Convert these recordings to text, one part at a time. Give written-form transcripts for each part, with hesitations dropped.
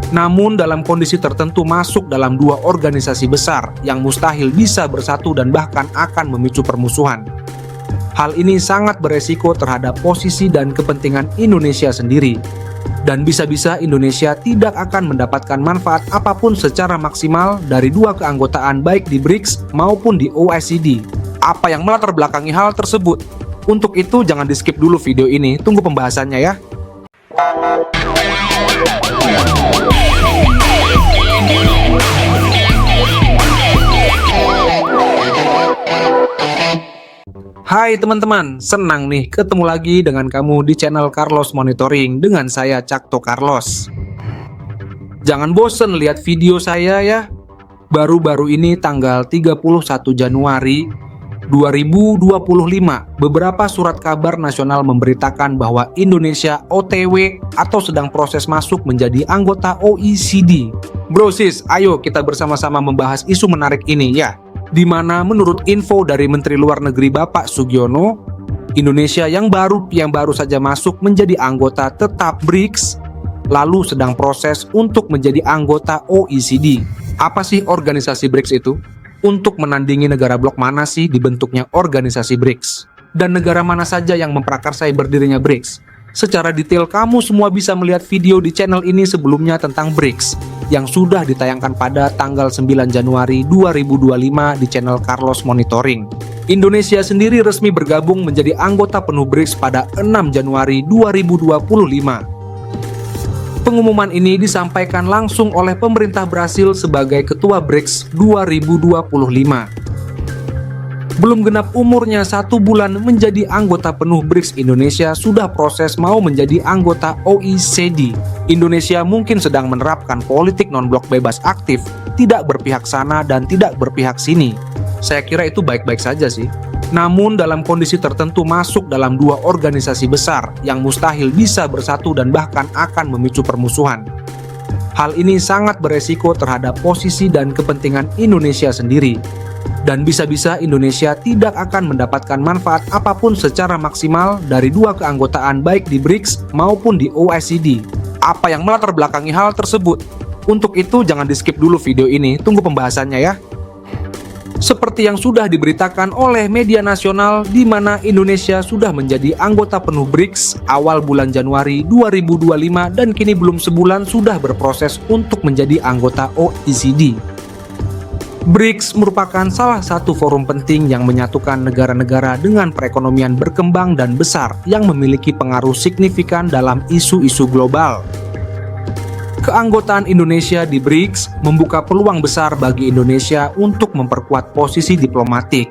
namun dalam kondisi tertentu masuk dalam dua organisasi besar yang mustahil bisa bersatu dan bahkan akan memicu permusuhan. Hal ini sangat beresiko terhadap posisi dan kepentingan Indonesia sendiri, dan bisa-bisa Indonesia tidak akan mendapatkan manfaat apapun secara maksimal dari dua keanggotaan baik di BRICS maupun di OECD. Apa yang melatar belakangi hal tersebut? Untuk itu jangan di-skip dulu video ini, tunggu pembahasannya ya. Hai teman-teman, senang nih ketemu lagi dengan kamu di channel Carlos Monitoring dengan saya Cakto Carlos. Jangan bosen lihat video saya ya. Baru-baru ini tanggal 31 Januari 2025, beberapa surat kabar nasional memberitakan bahwa Indonesia OTW atau sedang proses masuk menjadi anggota OECD. Bro sis, ayo kita bersama-sama membahas isu menarik ini ya. Di mana menurut info dari Menteri Luar Negeri Bapak Sugiono, Indonesia yang baru saja masuk menjadi anggota tetap BRICS, lalu sedang proses untuk menjadi anggota OECD. Apa sih organisasi BRICS itu? Untuk menandingi negara blok mana sih dibentuknya organisasi BRICS? Dan negara mana saja yang memprakarsai berdirinya BRICS? Secara detail kamu semua bisa melihat video di channel ini sebelumnya tentang BRICS yang sudah ditayangkan pada tanggal 9 Januari 2025 di channel Carlos Monitoring. Indonesia sendiri resmi bergabung menjadi anggota penuh BRICS pada 6 Januari 2025. Pengumuman ini disampaikan langsung oleh pemerintah Brasil sebagai Ketua BRICS 2025. Belum genap umurnya 1 bulan menjadi anggota penuh BRICS, Indonesia sudah proses mau menjadi anggota OECD. Indonesia mungkin sedang menerapkan politik non-blok bebas aktif, tidak berpihak sana dan tidak berpihak sini. Saya kira itu baik-baik saja sih. Namun dalam kondisi tertentu masuk dalam dua organisasi besar yang mustahil bisa bersatu dan bahkan akan memicu permusuhan. Hal ini sangat beresiko terhadap posisi dan kepentingan Indonesia sendiri. Dan bisa-bisa Indonesia tidak akan mendapatkan manfaat apapun secara maksimal dari dua keanggotaan baik di BRICS maupun di OECD. Apa yang melatar belakangi hal tersebut? Untuk itu jangan di-skip dulu video ini, tunggu pembahasannya ya. Seperti yang sudah diberitakan oleh media nasional di mana Indonesia sudah menjadi anggota penuh BRICS awal bulan Januari 2025 dan kini belum sebulan sudah berproses untuk menjadi anggota OECD. BRICS merupakan salah satu forum penting yang menyatukan negara-negara dengan perekonomian berkembang dan besar yang memiliki pengaruh signifikan dalam isu-isu global. Keanggotaan Indonesia di BRICS membuka peluang besar bagi Indonesia untuk memperkuat posisi diplomatik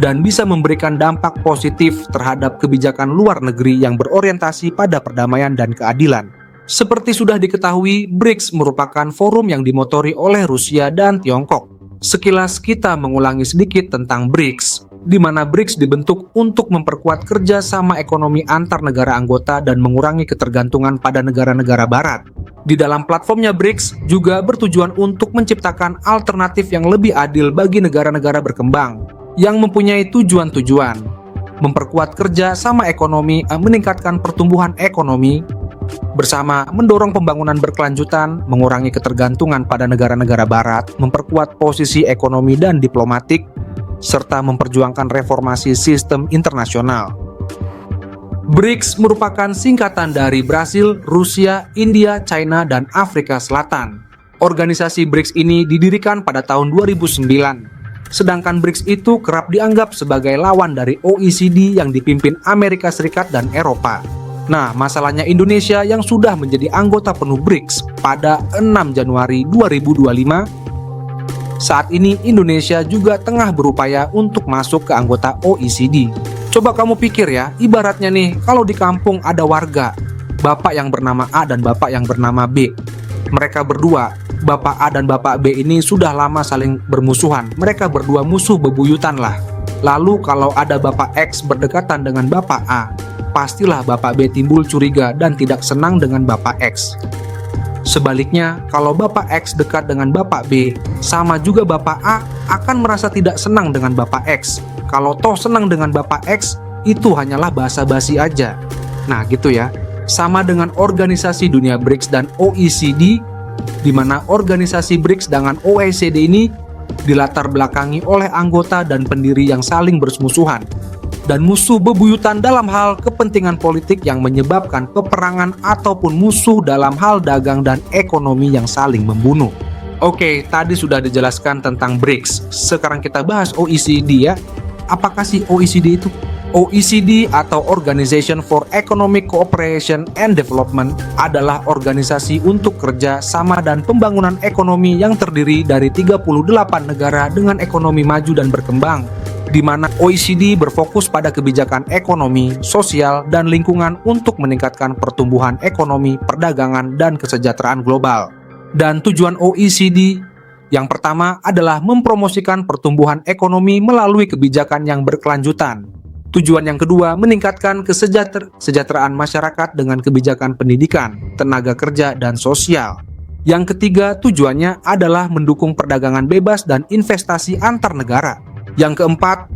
dan bisa memberikan dampak positif terhadap kebijakan luar negeri yang berorientasi pada perdamaian dan keadilan. Seperti sudah diketahui, BRICS merupakan forum yang dimotori oleh Rusia dan Tiongkok. Sekilas kita mengulangi sedikit tentang BRICS, di mana BRICS dibentuk untuk memperkuat kerjasama ekonomi antar negara anggota dan mengurangi ketergantungan pada negara-negara barat. Di dalam platformnya BRICS juga bertujuan untuk menciptakan alternatif yang lebih adil bagi negara-negara berkembang yang mempunyai tujuan-tujuan, memperkuat kerjasama ekonomi, meningkatkan pertumbuhan ekonomi, bersama mendorong pembangunan berkelanjutan, mengurangi ketergantungan pada negara-negara barat, memperkuat posisi ekonomi dan diplomatik, serta memperjuangkan reformasi sistem internasional. BRICS merupakan singkatan dari Brasil, Rusia, India, China, dan Afrika Selatan. Organisasi BRICS ini didirikan pada tahun 2009. Sedangkan BRICS itu kerap dianggap sebagai lawan dari OECD yang dipimpin Amerika Serikat dan Eropa. Nah, masalahnya Indonesia yang sudah menjadi anggota penuh BRICS pada 6 Januari 2025, saat ini Indonesia juga tengah berupaya untuk masuk ke anggota OECD. Coba kamu pikir ya, ibaratnya nih, kalau di kampung ada warga, bapak yang bernama A dan bapak yang bernama B. Mereka berdua, bapak A dan bapak B ini sudah lama saling bermusuhan. Mereka berdua musuh bebuyutan lah. Lalu kalau ada bapak X berdekatan dengan bapak A, pastilah bapak B timbul curiga dan tidak senang dengan bapak X. Sebaliknya, kalau bapak X dekat dengan bapak B, sama juga bapak A akan merasa tidak senang dengan bapak X. Kalau toh senang dengan bapak X, itu hanyalah basa-basi aja. Nah gitu ya, sama dengan organisasi dunia BRICS dan OECD, di mana organisasi BRICS dengan OECD ini dilatar belakangi oleh anggota dan pendiri yang saling bermusuhan dan musuh bebuyutan dalam hal kepentingan politik yang menyebabkan peperangan ataupun musuh dalam hal dagang dan ekonomi yang saling membunuh. Oke, tadi sudah dijelaskan tentang BRICS. Sekarang kita bahas OECD ya. Apakah sih OECD itu? OECD atau Organization for Economic Cooperation and Development adalah organisasi untuk kerja sama dan pembangunan ekonomi yang terdiri dari 38 negara dengan ekonomi maju dan berkembang, di mana OECD berfokus pada kebijakan ekonomi, sosial, dan lingkungan untuk meningkatkan pertumbuhan ekonomi, perdagangan, dan kesejahteraan global. Dan tujuan OECD yang pertama adalah mempromosikan pertumbuhan ekonomi melalui kebijakan yang berkelanjutan. Tujuan yang kedua, meningkatkan kesejahteraan masyarakat dengan kebijakan pendidikan, tenaga kerja, dan sosial. Yang ketiga, tujuannya adalah mendukung perdagangan bebas dan investasi antar negara. Yang keempat,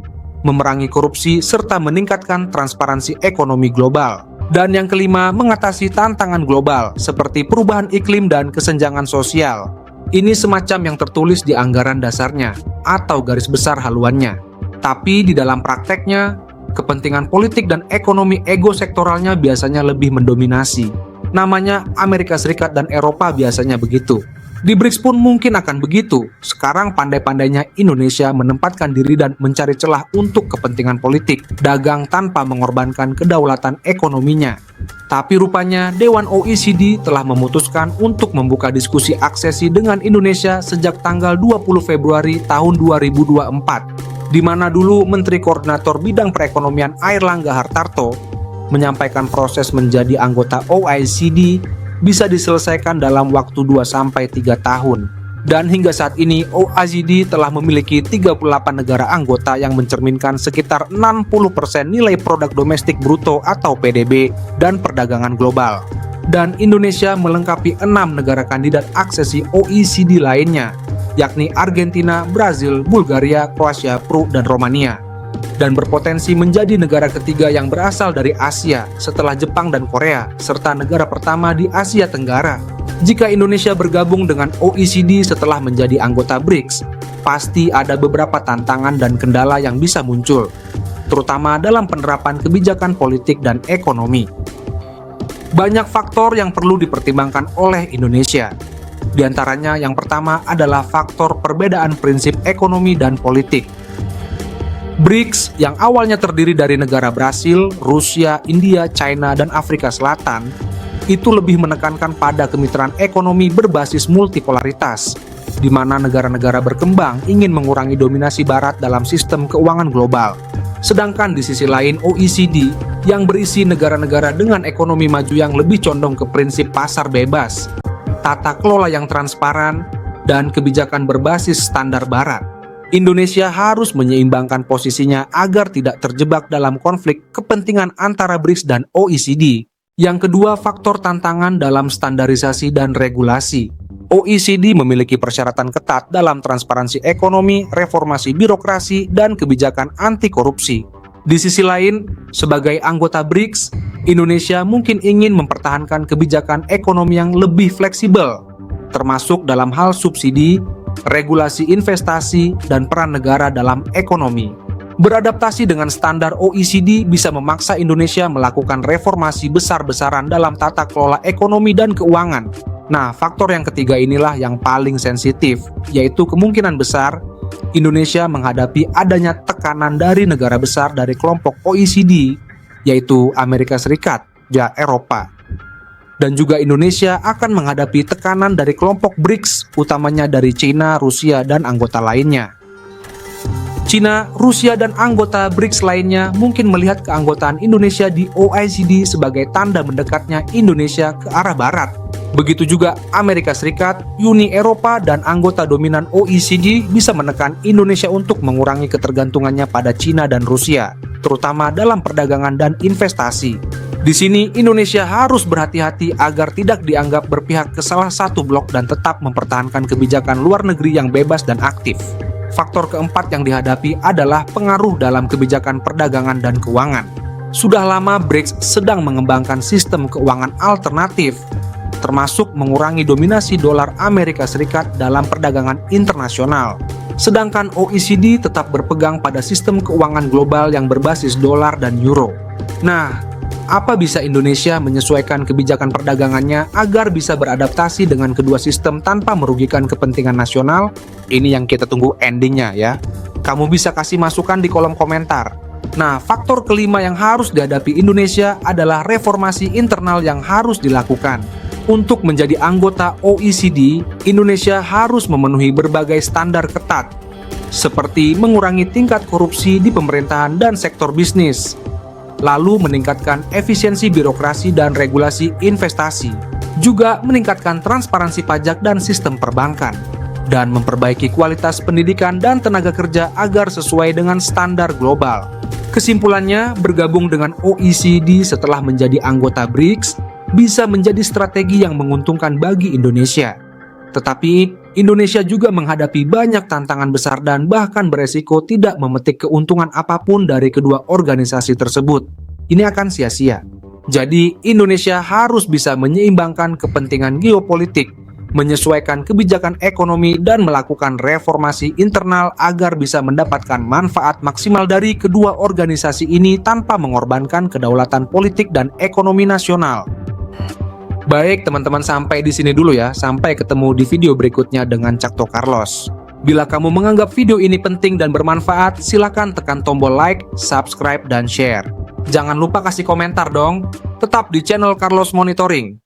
memerangi korupsi serta meningkatkan transparansi ekonomi global. Dan yang kelima, mengatasi tantangan global seperti perubahan iklim dan kesenjangan sosial. Ini semacam yang tertulis di anggaran dasarnya atau garis besar haluannya. Tapi di dalam prakteknya, kepentingan politik dan ekonomi ego sektoralnya biasanya lebih mendominasi. Namanya Amerika Serikat dan Eropa biasanya begitu. Di BRICS pun mungkin akan begitu. Sekarang pandai-pandainya Indonesia menempatkan diri dan mencari celah untuk kepentingan politik, dagang tanpa mengorbankan kedaulatan ekonominya. Tapi rupanya Dewan OECD telah memutuskan untuk membuka diskusi aksesi dengan Indonesia sejak tanggal 20 Februari tahun 2024. Di mana dulu Menteri Koordinator Bidang Perekonomian Airlangga Hartarto menyampaikan proses menjadi anggota OECD bisa diselesaikan dalam waktu 2-3 tahun. Dan hingga saat ini OECD telah memiliki 38 negara anggota yang mencerminkan sekitar 60% nilai produk domestik bruto atau PDB dan perdagangan global. Dan Indonesia melengkapi 6 negara kandidat aksesi OECD lainnya, yakni Argentina, Brazil, Bulgaria, Kroasia, Peru, dan Romania, dan berpotensi menjadi negara ketiga yang berasal dari Asia setelah Jepang dan Korea, serta negara pertama di Asia Tenggara. Jika Indonesia bergabung dengan OECD setelah menjadi anggota BRICS, pasti ada beberapa tantangan dan kendala yang bisa muncul, terutama dalam penerapan kebijakan politik dan ekonomi. Banyak faktor yang perlu dipertimbangkan oleh Indonesia. Di antaranya yang pertama adalah faktor perbedaan prinsip ekonomi dan politik. BRICS yang awalnya terdiri dari negara Brasil, Rusia, India, China, dan Afrika Selatan itu lebih menekankan pada kemitraan ekonomi berbasis multipolaritas, di mana negara-negara berkembang ingin mengurangi dominasi Barat dalam sistem keuangan global. Sedangkan di sisi lain OECD yang berisi negara-negara dengan ekonomi maju yang lebih condong ke prinsip pasar bebas, tata kelola yang transparan, dan kebijakan berbasis standar Barat. Indonesia harus menyeimbangkan posisinya agar tidak terjebak dalam konflik kepentingan antara BRICS dan OECD. Yang kedua, faktor tantangan dalam standarisasi dan regulasi. OECD memiliki persyaratan ketat dalam transparansi ekonomi, reformasi birokrasi, dan kebijakan anti korupsi. Di sisi lain, sebagai anggota BRICS, Indonesia mungkin ingin mempertahankan kebijakan ekonomi yang lebih fleksibel, termasuk dalam hal subsidi, regulasi investasi, dan peran negara dalam ekonomi. Beradaptasi dengan standar OECD bisa memaksa Indonesia melakukan reformasi besar-besaran dalam tata kelola ekonomi dan keuangan. Nah, faktor yang ketiga inilah yang paling sensitif, yaitu kemungkinan besar Indonesia menghadapi adanya tekanan dari negara besar dari kelompok OECD, yaitu Amerika Serikat dan Eropa. Dan juga Indonesia akan menghadapi tekanan dari kelompok BRICS, utamanya dari China, Rusia, dan anggota lainnya. China, Rusia, dan anggota BRICS lainnya mungkin melihat keanggotaan Indonesia di OECD sebagai tanda mendekatnya Indonesia ke arah Barat. Begitu juga Amerika Serikat, Uni Eropa, dan anggota dominan OECD bisa menekan Indonesia untuk mengurangi ketergantungannya pada China dan Rusia, terutama dalam perdagangan dan investasi. Di sini Indonesia harus berhati-hati agar tidak dianggap berpihak ke salah satu blok dan tetap mempertahankan kebijakan luar negeri yang bebas dan aktif. Faktor keempat yang dihadapi adalah pengaruh dalam kebijakan perdagangan dan keuangan. Sudah lama BRICS sedang mengembangkan sistem keuangan alternatif, termasuk mengurangi dominasi dolar Amerika Serikat dalam perdagangan internasional. Sedangkan OECD tetap berpegang pada sistem keuangan global yang berbasis dolar dan euro. Nah, apa bisa Indonesia menyesuaikan kebijakan perdagangannya agar bisa beradaptasi dengan kedua sistem tanpa merugikan kepentingan nasional? Ini yang kita tunggu endingnya ya. Kamu bisa kasih masukan di kolom komentar. Nah, faktor kelima yang harus dihadapi Indonesia adalah reformasi internal yang harus dilakukan. Untuk menjadi anggota OECD, Indonesia harus memenuhi berbagai standar ketat, seperti mengurangi tingkat korupsi di pemerintahan dan sektor bisnis, lalu meningkatkan efisiensi birokrasi dan regulasi investasi, juga meningkatkan transparansi pajak dan sistem perbankan, dan memperbaiki kualitas pendidikan dan tenaga kerja agar sesuai dengan standar global. Kesimpulannya, bergabung dengan OECD setelah menjadi anggota BRICS bisa menjadi strategi yang menguntungkan bagi Indonesia. Tetapi, Indonesia juga menghadapi banyak tantangan besar dan bahkan beresiko tidak memetik keuntungan apapun dari kedua organisasi tersebut. Ini akan sia-sia. Jadi, Indonesia harus bisa menyeimbangkan kepentingan geopolitik, menyesuaikan kebijakan ekonomi, dan melakukan reformasi internal agar bisa mendapatkan manfaat maksimal dari kedua organisasi ini tanpa mengorbankan kedaulatan politik dan ekonomi nasional. Baik teman-teman, sampai di sini dulu ya. Sampai ketemu di video berikutnya dengan Cakto Carlos. Bila kamu menganggap video ini penting dan bermanfaat, silakan tekan tombol like, subscribe, dan share. Jangan lupa kasih komentar dong. Tetap di channel Carlos Monitoring.